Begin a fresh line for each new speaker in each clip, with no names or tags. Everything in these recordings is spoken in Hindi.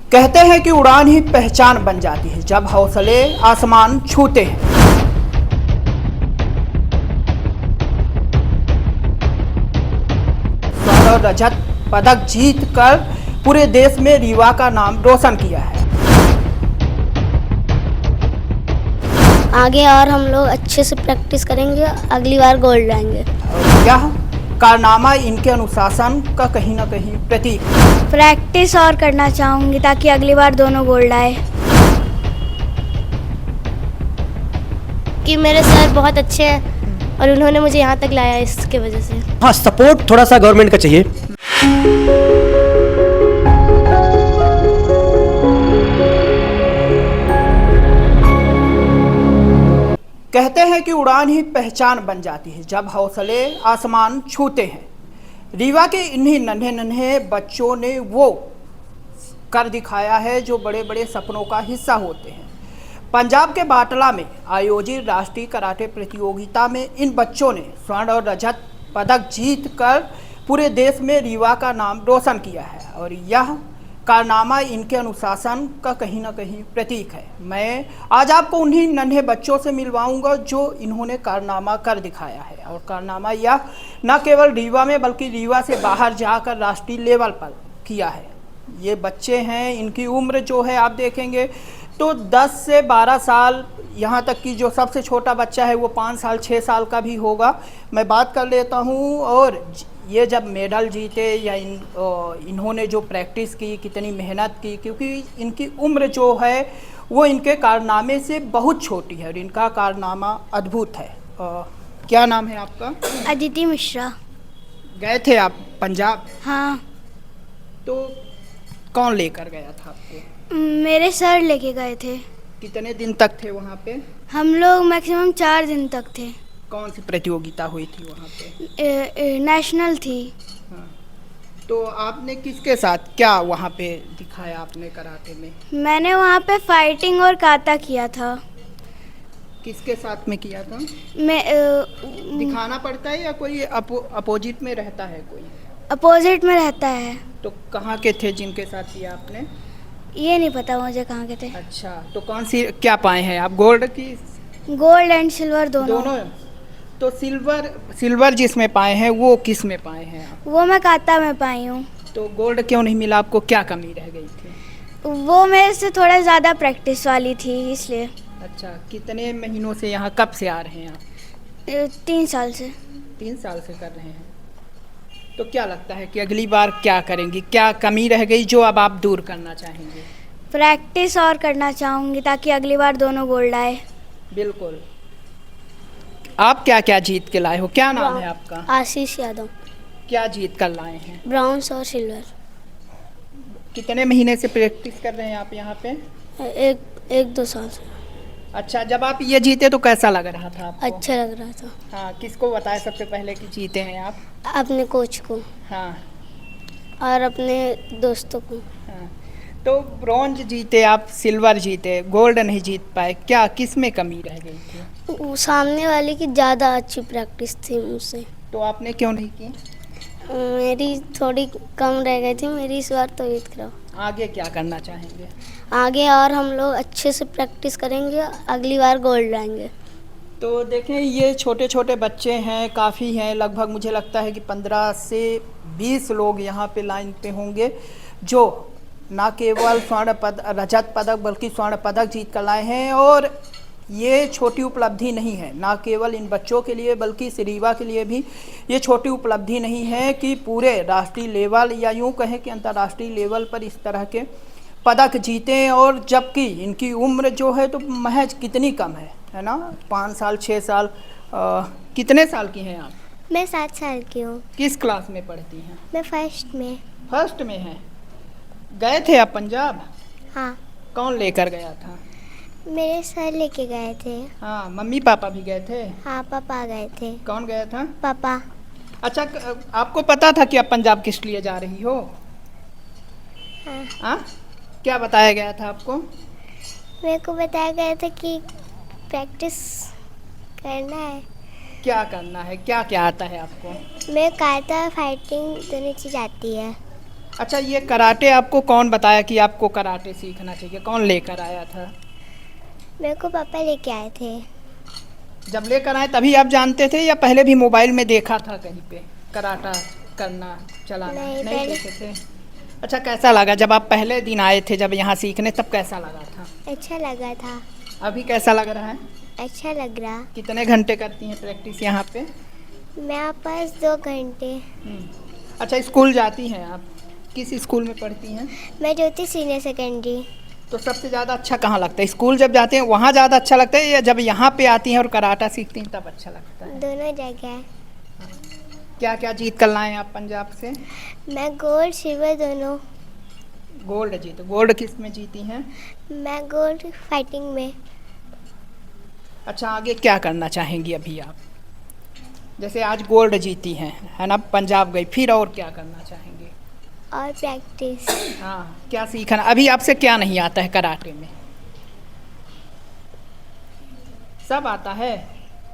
कहते हैं कि उड़ान ही पहचान बन जाती है जब हौसले आसमान छूते हैं। स्वर्ण और रजत पदक जीत कर पूरे देश में रीवा का नाम रोशन किया है।
आगे और हम लोग अच्छे से प्रैक्टिस करेंगे, अगली बार गोल्ड लाएंगे।
और यह कारनामा इनके अनुशासन का कहीं ना कहीं प्रतीक है।
प्रैक्टिस और करना चाहूँगी ताकि अगली बार दोनों गोल्ड आए। कि मेरे सर बहुत अच्छे हैं और उन्होंने मुझे यहाँ तक लाया इसके वजह से।
हाँ, सपोर्ट थोड़ा सा गवर्नमेंट का चाहिए।
कहते हैं कि उड़ान ही पहचान बन जाती है जब हौसले आसमान छूते हैं। रीवा के इन्हीं नन्हे नन्हे बच्चों ने वो कर दिखाया है जो बड़े बड़े सपनों का हिस्सा होते हैं। पंजाब के बाटला में आयोजित राष्ट्रीय कराटे प्रतियोगिता में इन बच्चों ने स्वर्ण और रजत पदक जीत कर पूरे देश में रीवा का नाम रोशन किया है और यह कारनामा इनके अनुशासन का कहीं ना कहीं प्रतीक है। मैं आज आपको उन्हीं नन्हे बच्चों से मिलवाऊंगा जो इन्होंने कारनामा कर दिखाया है और कारनामा यह न केवल रीवा में बल्कि रीवा से बाहर जाकर राष्ट्रीय लेवल पर किया है। ये बच्चे हैं, इनकी उम्र जो है आप देखेंगे तो 10 से 12 साल, यहाँ तक कि जो सबसे छोटा बच्चा है वो 5 साल 6 साल का भी होगा। मैं बात कर लेता हूँ और ये जब मेडल जीते या इन्होंने जो प्रैक्टिस की, कितनी मेहनत की, क्योंकि इनकी उम्र जो है वो इनके कारनामे से बहुत छोटी है और इनका कारनामा अद्भुत है। क्या नाम है आपका?
अदिति मिश्रा।
गए थे आप पंजाब?
हाँ,
तो कौन लेकर गया था आपको?
मेरे सर लेके गए थे।
कितने दिन तक थे वहाँ पे?
हम लोग मैक्सिमम 4 दिन तक थे।
कौन सी प्रतियोगिता हुई थी वहाँ पे?
नेशनल थी।
हाँ। तो आपने किसके साथ क्या वहाँ पे दिखाया आपने कराटे में?
मैंने वहाँ पे फाइटिंग और काता किया था।
किसके साथ में किया था?
मैं
दिखाना पड़ता है या कोई अपोजिट में रहता है कोई?
अपोजिट में रहता है।
तो कहाँ के थे जिनके साथ किया आपने?
ये नहीं पता मुझे कहाँ के थे।
अच्छा, तो कौन सी क्या पाए हैं आप? गोल्ड की?
गोल्ड एंड सिल्वर दोनों।
तो सिल्वर जिसमें पाए हैं वो किस में पाए हैं आप?
वो मैं काता में पाई हूँ।
तो गोल्ड क्यों नहीं मिला आपको? क्या कमी रह गई थी?
वो मेरे से थोड़ा ज़्यादा प्रैक्टिस वाली थी इसलिए।
अच्छा, कितने महीनों से यहाँ कब से आ रहे हैं आप?
3 साल से।
3 साल से कर रहे हैं। तो क्या लगता है कि अगली बार क्या करेंगी? क्या कमी रह गई जो अब आप दूर करना चाहेंगे?
प्रैक्टिस और करना चाहूँगी ताकि अगली बार दोनों गोल्ड आए।
बिल्कुल। आप क्या क्या जीत के लाए हो? क्या नाम है आपका?
आशीष यादव।
क्या जीत कर लाए हैं?
ब्राउन्स और सिल्वर।
कितने महीने से प्रैक्टिस कर रहे हैं आप यहाँ पे?
एक 2 साल से।
अच्छा, जब आप ये जीते तो कैसा लग रहा था आपको?
अच्छा लग रहा था।
हाँ, किसको बताया सबसे पहले कि जीते हैं आप?
अपने कोच को
हाँ।
और अपने दोस्तों को।
हाँ, तो ब्रॉन्ज जीते आप, सिल्वर जीते, गोल्ड नहीं जीत पाए, क्या किस में कमी रह गई थी?
सामने वाले की ज़्यादा अच्छी प्रैक्टिस थी मुझसे।
तो आपने क्यों नहीं की?
मेरी थोड़ी कम रह गई थी, मेरी इस बार तबीयत खराब।
आगे क्या करना चाहेंगे?
आगे और हम लोग अच्छे से प्रैक्टिस करेंगे, अगली बार गोल्ड लाएंगे।
तो देखें, ये छोटे छोटे बच्चे हैं, काफ़ी हैं, लगभग मुझे लगता है कि 15 से 20 लोग यहाँ पे लाइन पे होंगे जो ना केवल रजत पदक बल्कि स्वर्ण पदक जीत कर लाए हैं। और ये छोटी उपलब्धि नहीं है, ना केवल इन बच्चों के लिए बल्कि इस रीवा के लिए भी ये छोटी उपलब्धि नहीं है कि पूरे राष्ट्रीय लेवल या यूँ कहें कि अंतर्राष्ट्रीय लेवल पर इस तरह के पदक जीते। और जबकि इनकी उम्र जो है तो महज कितनी कम है ना? 5 साल 6 साल। कितने साल की हैं आप?
मैं 7 साल की हूँ।
किस क्लास में पढ़ती हैं?
मैं फर्स्ट में।
फर्स्ट में हैं। गए थे आप पंजाब?
हाँ,
कौन लेकर गया था?
मेरे सर लेके गए थे।
हाँ, मम्मी पापा भी गए थे?
हाँ, पापा गए थे।
कौन गया था?
पापा।
अच्छा, आपको पता था कि आप पंजाब किस लिए जा रही हो?
हाँ।
हाँ, क्या बताया गया था आपको?
मेरे को बताया गया था कि प्रैक्टिस करना है।
क्या करना है? क्या क्या आता है आपको?
मैं काता फाइटिंग दोनों चीज़ आती है।
अच्छा, ये कराटे आपको कौन बताया कि आपको कराटे सीखना चाहिए? कौन लेकर आया था?
मेरे को पापा लेके आए थे।
जब लेकर आए तभी आप जानते थे या पहले भी मोबाइल में देखा था कहीं पे कराटा करना चलाना?
नहीं,
नहीं
पहले।
देखे थे। अच्छा, कैसा लगा जब आप पहले दिन आए थे जब यहाँ सीखने, तब कैसा लगा था?
अच्छा लगा था।
अभी कैसा लग रहा है?
अच्छा लग रहा।
कितने घंटे करती हैं प्रैक्टिस यहाँ पे?
मैं पास 2 घंटे।
अच्छा, स्कूल जाती हैं आप? किस स्कूल में पढ़ती हैं?
मैं ज्योति सीनियर सेकेंडरी।
तो सबसे ज़्यादा अच्छा कहाँ लगता है? स्कूल जब जाते हैं वहाँ ज़्यादा अच्छा लगता है या जब यहाँ पे आती हैं और कराटा सीखती हैं तब अच्छा लगता है?
दोनों जगह।
क्या क्या जीत कर लाए हैं आप पंजाब से?
मैं गोल्ड सिल्वर दोनों।
गोल्ड जीत। गोल्ड किस में जीती हैं?
मैं गोल्ड फाइटिंग में।
अच्छा, आगे क्या करना चाहेंगी अभी आप? जैसे आज गोल्ड जीती हैं, है ना, पंजाब गई, फिर और क्या करना चाहेंगे?
और प्रैक्टिस।
हाँ, क्या सीखना? अभी आपसे क्या नहीं आता है कराटे में? सब आता है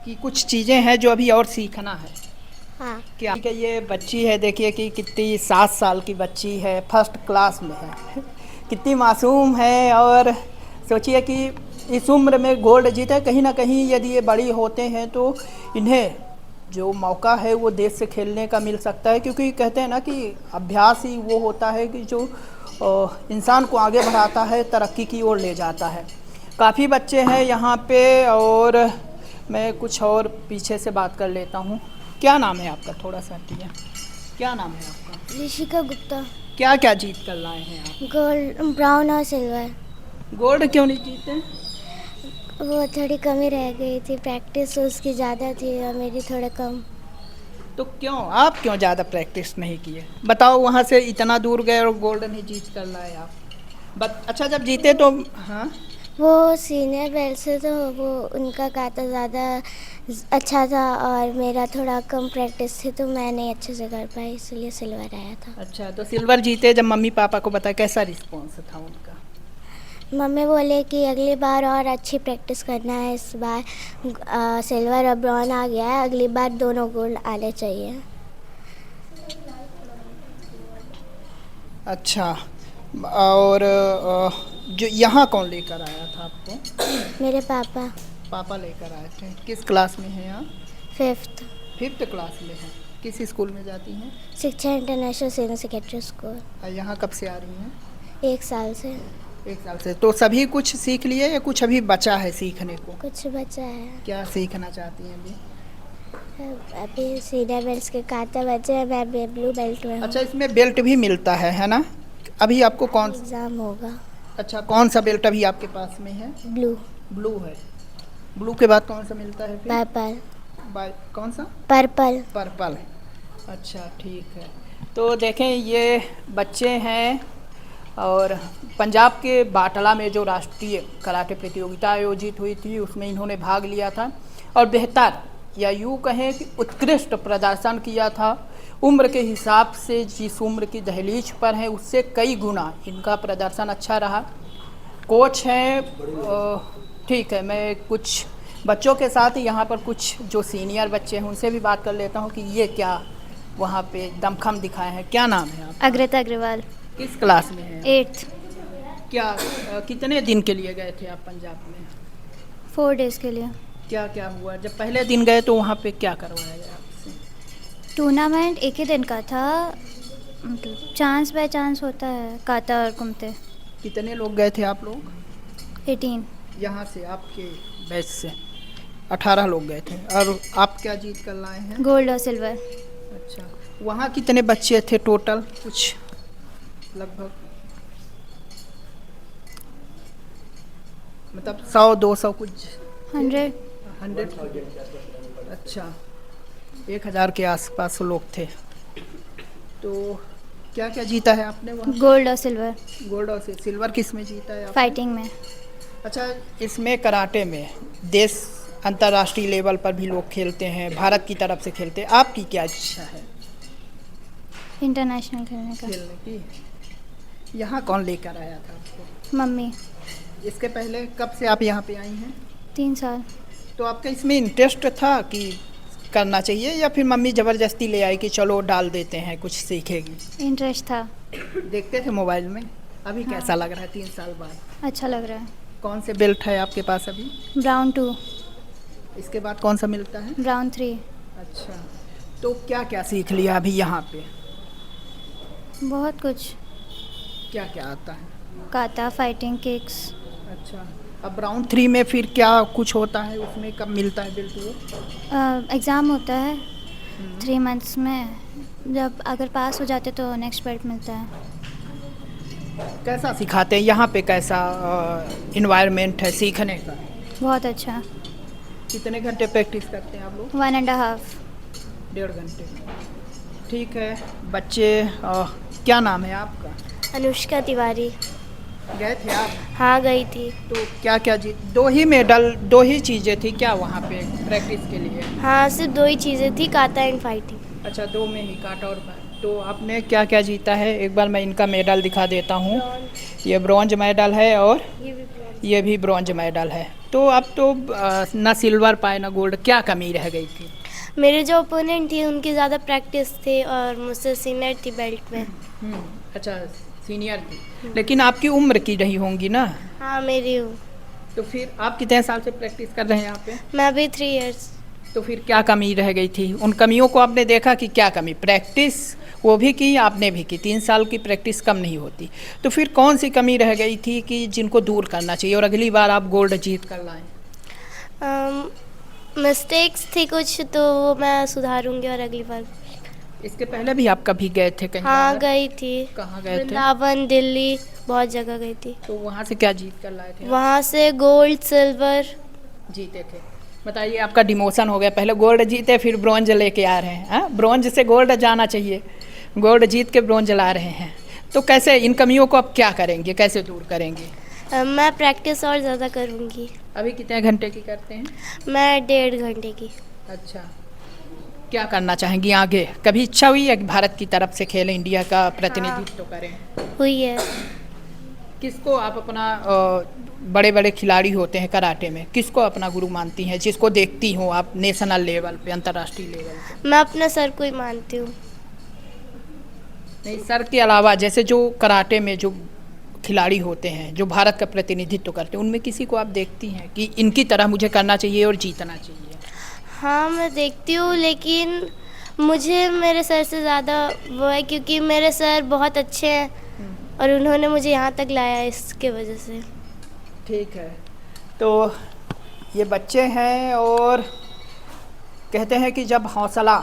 कि कुछ चीज़ें हैं जो अभी और सीखना है?
हाँ।
क्या कि ये बच्ची है, देखिए कि कितनी 7 साल की बच्ची है, फर्स्ट क्लास में है कितनी मासूम है। और सोचिए कि इस उम्र में गोल्ड जीते। कहीं ना कहीं यदि ये बड़ी होते हैं तो इन्हें जो मौका है वो देश से खेलने का मिल सकता है, क्योंकि कहते हैं ना कि अभ्यास ही वो होता है कि जो इंसान को आगे बढ़ाता है, तरक्की की ओर ले जाता है। काफ़ी बच्चे हैं यहाँ पे और मैं कुछ और पीछे से बात कर लेता हूँ। क्या नाम है आपका? थोड़ा सा हटिए। क्या नाम है आपका?
ऋषिका गुप्ता।
क्या क्या जीत कर लाए हैं आप?
गोल्ड, ब्राउन और सिल्वर।
गोल्ड क्यों नहीं जीते?
वो थोड़ी कमी रह गई थी, प्रैक्टिस उसकी ज़्यादा थी और मेरी थोड़ा कम।
तो क्यों आप क्यों ज़्यादा प्रैक्टिस नहीं किए? बताओ, वहाँ से इतना दूर गए और गोल्ड नहीं जीत कर लाए आप। अच्छा, जब जीते तो हाँ,
वो सीनियर बेल्ट से तो वो उनका काटा ज़्यादा अच्छा था और मेरा थोड़ा कम प्रैक्टिस थी तो मैं नहीं अच्छे से कर पाई, इसलिए सिल्वर आया था।
अच्छा, तो सिल्वर जीते, जब मम्मी पापा को बताया कैसा रिस्पॉन्स था उनका?
मम्मी बोले कि अगली बार और अच्छी प्रैक्टिस करना है, इस बार सिल्वर और ब्रॉन्ज आ गया है, अगली बार दोनों गोल्ड आने चाहिए।
अच्छा, और जो यहाँ कौन लेकर आया था आपको?
मेरे पापा।
पापा लेकर आए थे। किस क्लास में हैं आप?
5th
क्लास में हैं। किस स्कूल में जाती हैं?
शिक्षा इंटरनेशनल सीनियर सेकेंडरी स्कूल।
यहाँ कब से आ रही हैं?
1 साल से।
1 साल से। तो सभी कुछ सीख लिए या कुछ अभी बचा है सीखने को?
कुछ बचा है।
क्या सीखना चाहती हैं अभी?
अभी सीनियर बेल्ट के काटा बचे हैं, मैं ब्लू बेल्ट में हूँ।
अच्छा, इसमें बेल्ट भी मिलता है ना? अभी आपको कौन?
एग्ज़ाम होगा।
अच्छा, कौन सा बेल्ट अभी आपके पास में है?
ब्लू।
ब्लू है। ब्लू के बाद कौन सा मिलता है फिर?
पर्पल।
कौन सा?
पर्पल।
पर्पल। अच्छा, ठीक है। तो देखें, ये बच्चे हैं और पंजाब के बाटला में जो राष्ट्रीय कराटे प्रतियोगिता आयोजित हुई थी उसमें इन्होंने भाग लिया था और बेहतर या यूँ कहें कि उत्कृष्ट प्रदर्शन किया था। उम्र के हिसाब से जिस उम्र की दहलीज पर है उससे कई गुना इनका प्रदर्शन अच्छा रहा। कोच हैं, ठीक है, मैं कुछ बच्चों के साथ यहाँ पर कुछ जो सीनियर बच्चे हैं उनसे भी बात कर लेता हूँ कि ये क्या वहाँ पे दमखम दिखाए हैं। क्या नाम है आप?
अग्रता अग्रवाल।
किस क्लास में हैं?
8th।
क्या कितने दिन के लिए गए थे आप पंजाब में?
4 days के लिए।
क्या क्या हुआ जब पहले दिन गए तो वहाँ पे क्या करवाया गया आपसे?
टूर्नामेंट एक ही दिन का था, मतलब चांस बाय चांस होता है, काता और कुमते।
कितने लोग गए थे आप लोग?
18।
यहाँ से आपके बैच से 18 लोग गए थे। और आप क्या जीत कर लाए हैं?
गोल्ड और सिल्वर।
अच्छा, वहाँ कितने बच्चे थे टोटल? कुछ लगभग मतलब 100-200 कुछ?
100।
अच्छा, 1000 के आसपास लोग थे। तो क्या क्या जीता है आपने वहाँ?
गोल्ड और सिल्वर।
गोल्ड और सिल्वर किस में जीता है आपने?
फाइटिंग में।
अच्छा, इसमें कराटे में देश अंतर्राष्ट्रीय लेवल पर भी लोग खेलते हैं, भारत की तरफ से खेलते हैं। आपकी क्या इच्छा है?
इंटरनेशनल खेलने का।
खेलने की। यहाँ कौन लेकर आया था आपको?
मम्मी।
इसके पहले कब से आप यहाँ पे आई हैं?
3 साल।
तो आपका इसमें इंटरेस्ट था कि करना चाहिए या फिर मम्मी ज़बरदस्ती ले आई कि चलो डाल देते हैं कुछ सीखेगी?
इंटरेस्ट था।
देखते थे मोबाइल में। अभी कैसा लग रहा है 3 साल बाद?
अच्छा लग रहा है।
कौन से बेल्ट है आपके पास अभी?
ब्राउन 2,
इसके बाद कौन सा मिलता है?
ब्राउन 3।
अच्छा, तो क्या क्या सीख लिया अभी यहाँ पे?
बहुत कुछ।
क्या क्या आता है?
काता, फाइटिंग, किक्स।
अच्छा, अब ब्राउन 3 में फिर क्या कुछ होता है उसमें? कब मिलता है बेल्ट वो?
एग्ज़ाम होता है 3 मंथ्स में, जब अगर पास हो जाते तो नेक्स्ट बेल्ट मिलता है।
कैसा सिखाते हैं यहाँ पे? कैसा इन्वायरमेंट है सीखने का?
बहुत अच्छा।
कितने घंटे प्रैक्टिस करते हैं आप लोग?
1.5।
1.5 घंटे। ठीक है। बच्चे क्या नाम है आपका?
अनुष्का तिवारी।
गए थे आप?
हाँ, गई थी।
तो क्या क्या जी, 2 ही मेडल, 2 ही चीज़ें थी क्या वहाँ पे प्रैक्टिस के लिए?
हाँ, सिर्फ 2 ही चीज़ें थी, काता एंड फाइटिंग।
अच्छा, 2 में ही काटा और तो आपने क्या क्या जीता है? एक बार मैं इनका मेडल दिखा देता हूँ। ये ब्रॉन्ज मेडल है और ये भी ब्रॉन्ज मेडल है। तो अब तो ना सिल्वर पाए ना गोल्ड, क्या कमी रह गई थी?
मेरे जो ओपोनेंट थी उनकी ज़्यादा प्रैक्टिस थी और मुझसे सीनियर थी बेल्ट में।
अच्छा, सीनियर थी, लेकिन आपकी उम्र की रही होंगी ना?
हाँ, मेरी हूँ।
तो फिर आप कितने साल से प्रैक्टिस कर रहे हैं यहाँ पे?
मैं अभी 3 इयर्स।
तो फिर क्या कमी रह गई थी? उन कमियों को आपने देखा कि क्या कमी? प्रैक्टिस वो भी की, आपने भी की। 3 साल की प्रैक्टिस कम नहीं होती। तो फिर कौन सी कमी रह गई थी कि जिनको दूर करना चाहिए और अगली बार आप गोल्ड जीत कर लाएं?
मिस्टेक्स थी कुछ, तो वो मैं सुधारूंगी और अगली बार।
इसके पहले भी आप कभी गए थे कहीं?
हाँ,
बाहर?
गई थी।
कहाँ गए थे?
वृंदावन, दिल्ली, बहुत जगह गई थी।
तो वहाँ से क्या जीत कर लाए थे?
वहाँ से गोल्ड, सिल्वर।
जीते थे। बताइए, आपका डिमोशन हो गया, पहले गोल्ड जीते फिर ब्रॉन्ज लेके आ रहे हैं। हाँ, ब्रॉन्ज से गोल्ड जाना चाहिए, गोल्ड जीत के ब्रॉन्ज ला रहे हैं। तो कैसे इन कमियों को आप क्या करेंगे, कैसे दूर करेंगे?
मैं प्रैक्टिस और ज़्यादा करूँगी।
अभी कितने घंटे की करते हैं?
मैं 1.5 घंटे की।
अच्छा, क्या करना चाहेंगी आगे? कभी इच्छा हुई है कि भारत की तरफ से खेलें, इंडिया का प्रतिनिधित्व करें?
हुई है।
किसको आप अपना बड़े बड़े खिलाड़ी होते हैं कराटे में, किसको अपना गुरु मानती हैं, जिसको देखती हो आप नेशनल लेवल पे, अंतर्राष्ट्रीय लेवल पे?
मैं अपने सर को ही मानती हूँ।
नहीं, सर के अलावा जैसे जो कराटे में जो खिलाड़ी होते हैं जो भारत का प्रतिनिधित्व करते हैं, उनमें किसी को आप देखती हैं कि इनकी तरह मुझे करना चाहिए और जीतना चाहिए?
हाँ, मैं देखती हूँ, लेकिन मुझे मेरे सर से ज़्यादा वो है, क्योंकि मेरे सर बहुत अच्छे हैं और उन्होंने मुझे यहाँ तक लाया है, इसके वजह से।
ठीक है। तो ये बच्चे हैं और कहते हैं कि जब हौसला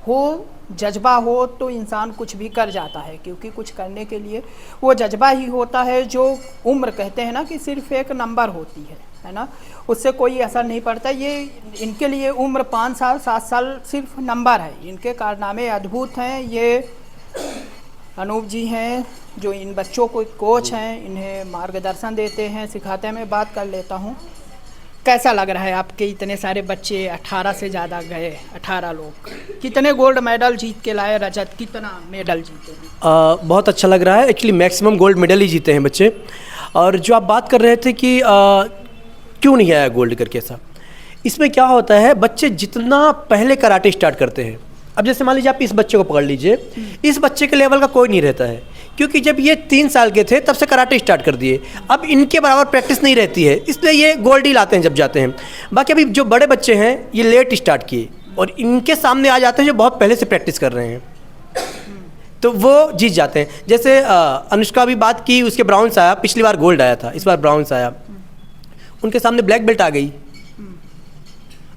हो, जज्बा हो, तो इंसान कुछ भी कर जाता है, क्योंकि कुछ करने के लिए वो जज्बा ही होता है। जो उम्र कहते हैं ना कि सिर्फ एक नंबर होती है ना, उससे कोई असर नहीं पड़ता। ये इनके लिए उम्र 5 साल 7 साल सिर्फ नंबर है। इनके कारनामे अद्भुत हैं। ये अनूप जी हैं जो इन बच्चों को कोच हैं, इन्हें मार्गदर्शन देते हैं, सिखाते हैं। मैं बात कर लेता हूँ, कैसा लग रहा है आपके इतने सारे बच्चे? 18 से ज़्यादा गए, 18 लोग, कितने गोल्ड मेडल जीत के लाए? रजत, कितना मेडल जीते हैं?
बहुत अच्छा लग रहा है। एक्चुअली मैक्सिमम गोल्ड मेडल ही जीते हैं बच्चे। और जो आप बात कर रहे थे कि क्यों नहीं आया गोल्ड करके, ऐसा इसमें क्या होता है, बच्चे जितना पहले कराटे स्टार्ट करते हैं, अब जैसे मान लीजिए आप इस बच्चे को पकड़ लीजिए, इस बच्चे के लेवल का कोई नहीं रहता है, क्योंकि जब ये 3 साल के थे तब से कराटे स्टार्ट कर दिए। अब इनके बराबर प्रैक्टिस नहीं रहती है, इसलिए ये गोल्ड ही लाते हैं जब जाते हैं। बाकी अभी जो बड़े बच्चे हैं ये लेट स्टार्ट किए और इनके सामने आ जाते हैं जो बहुत पहले से प्रैक्टिस कर रहे हैं, तो वो जीत जाते हैं। जैसे अनुष्का भी बात की, उसके ब्राउन्स आया, पिछली बार गोल्ड आया था, इस बार ब्राउन्स आया। उनके सामने ब्लैक बेल्ट आ गई,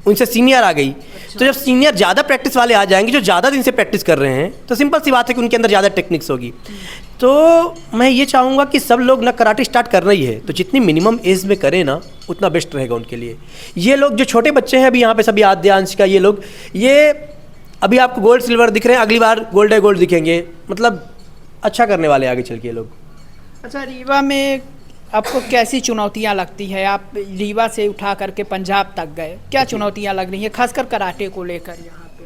उनसे सीनियर आ गई। तो जब सीनियर ज़्यादा प्रैक्टिस वाले आ जाएंगे जो ज़्यादा दिन से प्रैक्टिस कर रहे हैं, तो सिंपल सी बात है कि उनके अंदर ज़्यादा टेक्निक्स होगी। तो मैं ये चाहूँगा कि सब लोग ना कराटे स्टार्ट करना ही है तो जितनी मिनिमम एज में करें ना, उतना बेस्ट रहेगा उनके लिए। ये लोग जो छोटे बच्चे हैं अभी यहाँ पे सभी आद्यांश का, ये लोग, ये अभी आपको गोल्ड सिल्वर दिख रहे हैं, अगली बार गोल्ड है गोल्ड दिखेंगे, मतलब अच्छा करने वाले आगे चल के लोग।
अच्छा, रीवा में आपको कैसी चुनौतियाँ लगती है? आप रीवा से उठा करके पंजाब तक गए, क्या चुनौतियाँ लग रही हैं खासकर कराटे को लेकर यहाँ पे?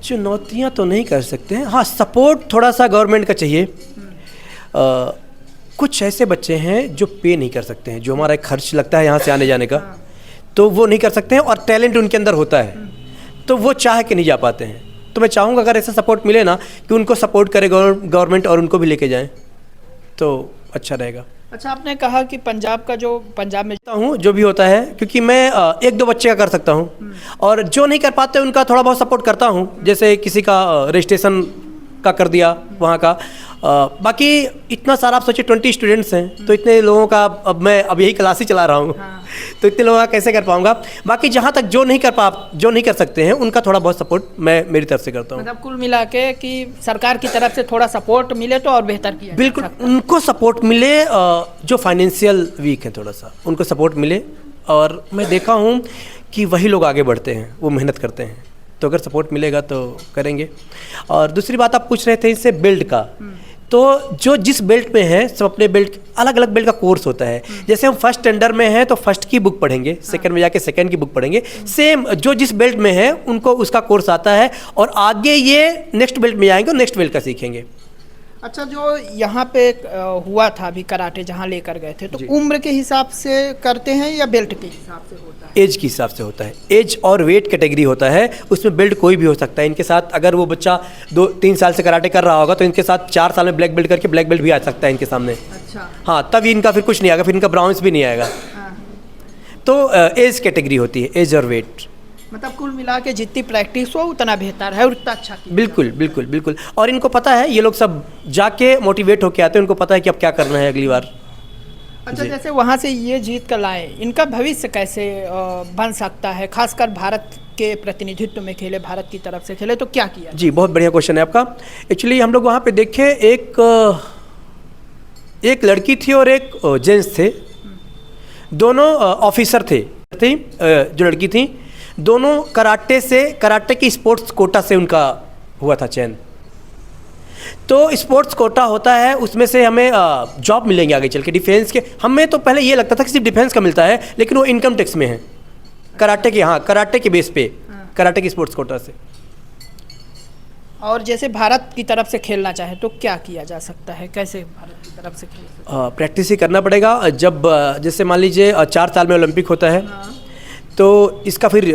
चुनौतियाँ तो नहीं कर सकते हैं, हाँ सपोर्ट थोड़ा सा गवर्नमेंट का चाहिए। कुछ ऐसे बच्चे हैं जो पे नहीं कर सकते हैं, जो हमारा एक खर्च लगता है यहाँ से आने जाने का, तो वो नहीं कर सकते हैं, और टैलेंट उनके अंदर होता है तो वो चाह के नहीं जा पाते हैं। तो मैं चाहूँगा अगर ऐसा सपोर्ट मिले ना कि उनको सपोर्ट करे गवर्नमेंट और उनको भी लेके जाएं तो अच्छा रहेगा।
अच्छा, आपने कहा कि पंजाब में
हूँ जो भी होता है, क्योंकि मैं एक दो बच्चे का कर सकता हूँ और जो नहीं कर पाते उनका थोड़ा बहुत सपोर्ट करता हूँ, जैसे किसी का रजिस्ट्रेशन का कर दिया वहाँ का। बाकी इतना सारा आप सोचिए 20 स्टूडेंट्स हैं तो इतने लोगों का अब मैं अब यही क्लास ही चला रहा हूँ तो इतने लोगों का कैसे कर पाऊँगा। बाकी जहाँ तक जो नहीं कर सकते हैं उनका थोड़ा बहुत सपोर्ट मैं मेरी तरफ से करता हूँ।
मतलब कुल मिला के कि सरकार की तरफ से थोड़ा सपोर्ट मिले तो और बेहतर किया जा
बिल्कुल,
सकता है।
उनको सपोर्ट मिले, जो फाइनेंशियल वीक है थोड़ा सा उनको सपोर्ट मिले, और मैं देखा हूँ कि वही लोग आगे बढ़ते हैं, वो मेहनत करते हैं, तो अगर सपोर्ट मिलेगा तो करेंगे। और दूसरी बात आप पूछ रहे थे इससे बेल्ट का, तो जो जिस बेल्ट में है सब अपने बेल्ट, अलग अलग बेल्ट का कोर्स होता है। जैसे हम फर्स्ट स्टैंडर्ड में हैं तो फर्स्ट की बुक पढ़ेंगे, सेकंड में जाके सेकंड की बुक पढ़ेंगे, सेम जो जिस बेल्ट में है उनको उसका कोर्स आता है, और आगे ये नेक्स्ट बेल्ट में जाएंगे और नेक्स्ट बेल्ट का सीखेंगे।
अच्छा, जो यहाँ पे हुआ था अभी कराटे जहाँ लेकर गए थे, तो उम्र के हिसाब से करते हैं या बेल्ट के हिसाब से होता है?
एज के हिसाब से होता है, एज और वेट कैटेगरी होता है, उसमें बेल्ट कोई भी हो सकता है। इनके साथ अगर वो बच्चा 2-3 साल से कराटे कर रहा होगा तो इनके साथ 4 साल में ब्लैक बेल्ट करके ब्लैक बेल्ट भी आ सकता है इनके सामने।
अच्छा,
हाँ, तब इनका फिर कुछ नहीं आएगा, फिर इनका ब्राउन्स भी नहीं आएगा। तो एज कैटेगरी होती है, एज और वेट।
मतलब कुल मिला के जितनी प्रैक्टिस हो उतना बेहतर है और उतना अच्छा किया
बिल्कुल बिल्कुल बिल्कुल, और इनको पता है, ये लोग सब जाके मोटिवेट होके आते हैं, उनको पता है कि अब क्या करना है अगली बार।
अच्छा, जैसे वहाँ से ये जीत कर लाए, इनका भविष्य कैसे बन सकता है? खासकर भारत के प्रतिनिधित्व में खेले, भारत की तरफ से खेले, तो क्या किया?
जी, बहुत बढ़िया क्वेश्चन है आपका। एक्चुअली हम लोग वहाँ पे देखे, एक लड़की थी और एक जेंट्स थे, दोनों ऑफिसर थे। जो लड़की थी, दोनों कराटे की स्पोर्ट्स कोटा से उनका हुआ था चयन। तो स्पोर्ट्स कोटा होता है, उसमें से हमें जॉब मिलेंगे आगे चल के डिफेंस के। हमें तो पहले ये लगता था कि सिर्फ डिफेंस का मिलता है, लेकिन वो इनकम टैक्स में है कराटे के। हाँ, कराटे के बेस पे, कराटे की स्पोर्ट्स कोटा से।
और जैसे भारत की तरफ से खेलना चाहे तो क्या किया जा सकता है? कैसे भारत की तरफ से खेल सकते हैं?
प्रैक्टिस ही करना पड़ेगा। जब जैसे मान लीजिए 4 साल में ओलंपिक होता है, तो इसका फिर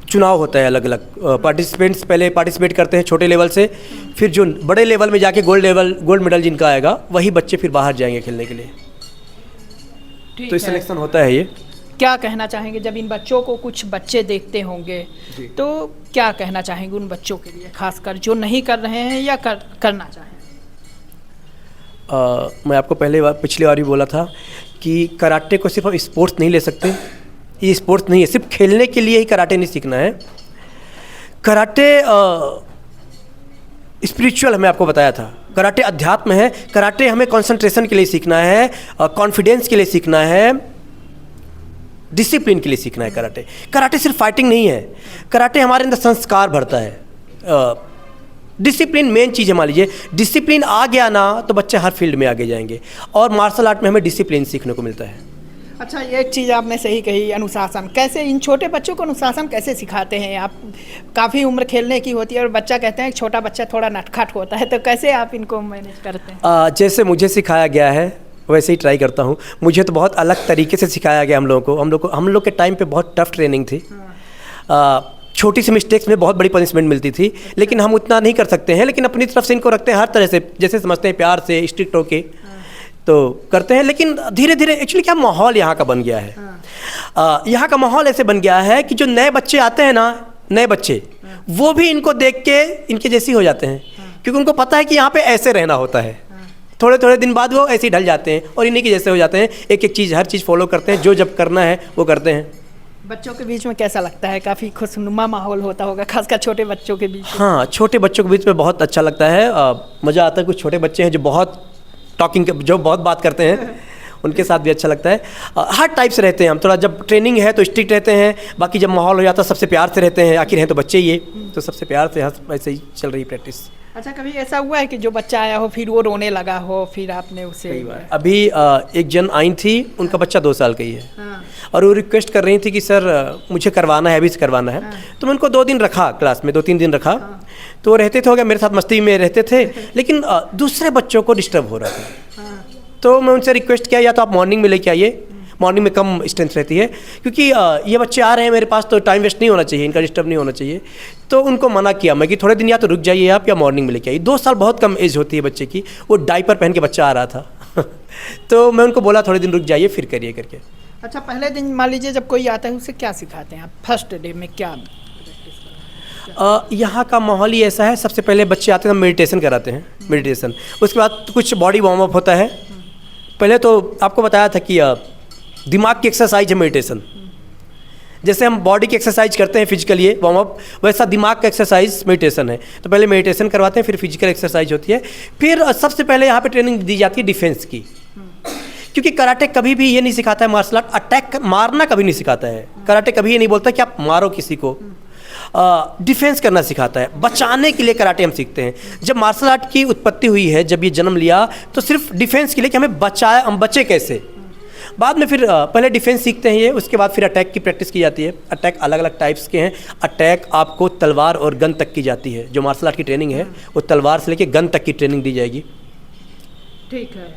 चुनाव होता है अलग अलग। पार्टिसिपेंट्स पहले पार्टिसिपेट करते हैं छोटे लेवल से, फिर जो बड़े लेवल में जाके गोल्ड मेडल जिनका आएगा वही बच्चे फिर बाहर जाएंगे खेलने के लिए। तो इस सिलेक्शन होता है। ये
क्या कहना चाहेंगे जब इन बच्चों को कुछ बच्चे देखते होंगे, तो क्या कहना चाहेंगे उन बच्चों के लिए, खासकर जो नहीं कर रहे हैं या करना चाहें?
मैं आपको पिछली बार भी बोला था कि कराटे को सिर्फ हम स्पोर्ट्स नहीं ले सकते। ये स्पोर्ट्स नहीं है, सिर्फ खेलने के लिए ही कराटे नहीं सीखना है। कराटे स्पिरिचुअल हमें आपको बताया था, कराटे अध्यात्म है। कराटे हमें कंसंट्रेशन के लिए सीखना है, कॉन्फिडेंस के लिए सीखना है, डिसिप्लिन के लिए सीखना है। कराटे सिर्फ फाइटिंग नहीं है, कराटे हमारे अंदर संस्कार भरता है। डिसिप्लिन मेन चीज़ है। मान लीजिए डिसिप्लिन आ गया ना तो बच्चे हर फील्ड में आगे जाएंगे, और मार्शल आर्ट में हमें डिसिप्लिन सीखने को मिलता है।
अच्छा, एक चीज़ आपने सही कही, अनुशासन। कैसे इन छोटे बच्चों को अनुशासन कैसे सिखाते हैं आप? काफ़ी उम्र खेलने की होती है और बच्चा कहते हैं छोटा बच्चा थोड़ा नटखट होता है, तो कैसे आप इनको मैनेज करते हैं?
जैसे मुझे सिखाया गया है वैसे ही ट्राई करता हूँ। मुझे तो बहुत अलग तरीके से सिखाया गया। हम लोग के टाइम पे बहुत टफ ट्रेनिंग थी। छोटी सी मिस्टेक्स में बहुत बड़ी पनिशमेंट मिलती थी, लेकिन हम उतना नहीं कर सकते हैं। लेकिन अपनी तरफ से इनको रखते हैं हर तरह से, जैसे समझते हैं प्यार से, स्ट्रिक्ट होके तो करते हैं। लेकिन धीरे धीरे एक्चुअली क्या माहौल यहाँ का बन गया है, यहाँ का माहौल ऐसे बन गया है कि जो नए बच्चे आते हैं ना, नए बच्चे वो भी इनको देख के इनके जैसे हो जाते हैं, क्योंकि उनको पता है कि यहाँ पे ऐसे रहना होता है। थोड़े थोड़े दिन बाद वो ऐसे ही ढल जाते हैं और इन्हीं के जैसे हो जाते हैं। एक एक चीज़, हर चीज़ फॉलो करते हैं, जो जब करना है वो करते हैं।
बच्चों के बीच में कैसा लगता है? काफ़ी खुशनुमा माहौल होता होगा, खासकर छोटे बच्चों के बीच।
हाँ, छोटे बच्चों के बीच में बहुत अच्छा लगता है, मज़ा आता है। कुछ छोटे बच्चे हैं जो बहुत बहुत बात करते हैं, उनके साथ भी अच्छा लगता है। हर टाइप से रहते हैं हम। थोड़ा जब ट्रेनिंग है तो स्ट्रिक्ट रहते हैं, बाकी जब माहौल हो जाता है सबसे प्यार से रहते हैं। आखिर हैं तो बच्चे ही, तो सबसे प्यार से ऐसे ही चल रही प्रैक्टिस।
अच्छा, कभी ऐसा हुआ है कि जो बच्चा आया हो फिर वो रोने लगा हो, फिर आपने उसे?
अभी एक जन आई थी, उनका बच्चा 2 साल का ही है, और वो रिक्वेस्ट कर रही थी कि सर मुझे करवाना है, अभी से करवाना है। तो मैं उनको 2 दिन रखा क्लास में, 2-3 दिन रखा। तो वो रहते थे, हो गया मेरे साथ मस्ती में रहते थे, लेकिन दूसरे बच्चों को डिस्टर्ब हो रहा था। तो मैं उनसे रिक्वेस्ट किया, या तो आप मॉर्निंग में लेके आइए, मॉर्निंग में कम स्ट्रेंथ रहती है, क्योंकि ये बच्चे आ रहे हैं मेरे पास तो टाइम वेस्ट नहीं होना चाहिए, इनका डिस्टर्ब नहीं होना चाहिए। तो उनको मना किया मैं कि थोड़े दिन या तो रुक जाइए आप या मॉर्निंग में लेके आइए। 2 साल बहुत कम एज होती है बच्चे की, वो डायपर पहन के बच्चा आ रहा था तो मैं उनको बोला थोड़े दिन रुक जाइए फिर करिए करके।
अच्छा, पहले दिन मान लीजिए जब कोई आता है उसे क्या सिखाते हैं आप? फर्स्ट डे में क्या?
यहाँ का माहौल ही ऐसा है, सबसे पहले बच्चे आते हैं मेडिटेशन कराते हैं, मेडिटेशन। उसके बाद कुछ बॉडी वार्म अप होता है। पहले तो आपको बताया था कि दिमाग की एक्सरसाइज है मेडिटेशन। जैसे हम बॉडी की एक्सरसाइज करते हैं फिजिकली वार्म अप, वैसा दिमाग का एक्सरसाइज मेडिटेशन है। तो पहले मेडिटेशन करवाते हैं, फिर फिजिकल एक्सरसाइज होती है, फिर सबसे पहले यहाँ पे ट्रेनिंग दी जाती है डिफेंस की। क्योंकि कराटे कभी भी ये नहीं सिखाता है मार्शल आर्ट अटैक मारना कभी नहीं सिखाता है। कराटे कभी ये नहीं बोलता कि आप मारो किसी को, डिफेंस करना सिखाता है, बचाने के लिए कराटे हम सीखते हैं। जब मार्शल आर्ट की उत्पत्ति हुई है, जब ये जन्म लिया, तो सिर्फ डिफेंस के लिए कि हमें बचाए, हम बचे कैसे। बाद में फिर पहले डिफेंस सीखते हैं ये, उसके बाद फिर अटैक की प्रैक्टिस की जाती है। अटैक अलग अलग टाइप्स के हैं। अटैक आपको तलवार और गन तक की जाती है। जो मार्शल आर्ट की ट्रेनिंग है वो तलवार से लेके गन तक की ट्रेनिंग दी जाएगी।
ठीक है,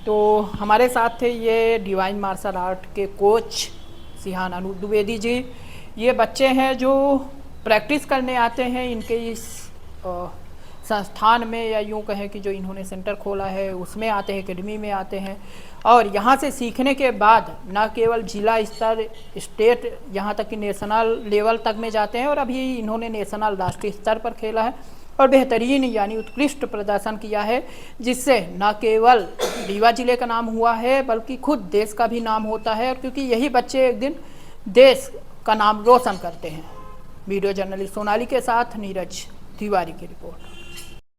तो हमारे साथ थे ये डिवाइन मार्शल आर्ट के कोच सिहान अनूप द्विवेदी जी। ये बच्चे हैं जो प्रैक्टिस करने आते हैं इनके इस संस्थान में, या यूँ कहें कि जो इन्होंने सेंटर खोला है उसमें आते हैं, एकेडमी में आते हैं। और यहाँ से सीखने के बाद न केवल जिला स्तर, स्टेट, यहाँ तक कि नेशनल लेवल तक में जाते हैं। और अभी इन्होंने नेशनल राष्ट्रीय स्तर पर खेला है और बेहतरीन यानी उत्कृष्ट प्रदर्शन किया है, जिससे न केवल रीवा जिले का नाम हुआ है बल्कि खुद देश का भी नाम होता है। और क्योंकि यही बच्चे एक दिन देश का नाम रोशन करते हैं। वीडियो जर्नलिस्ट सोनाली के साथ नीरज तिवारी की रिपोर्ट।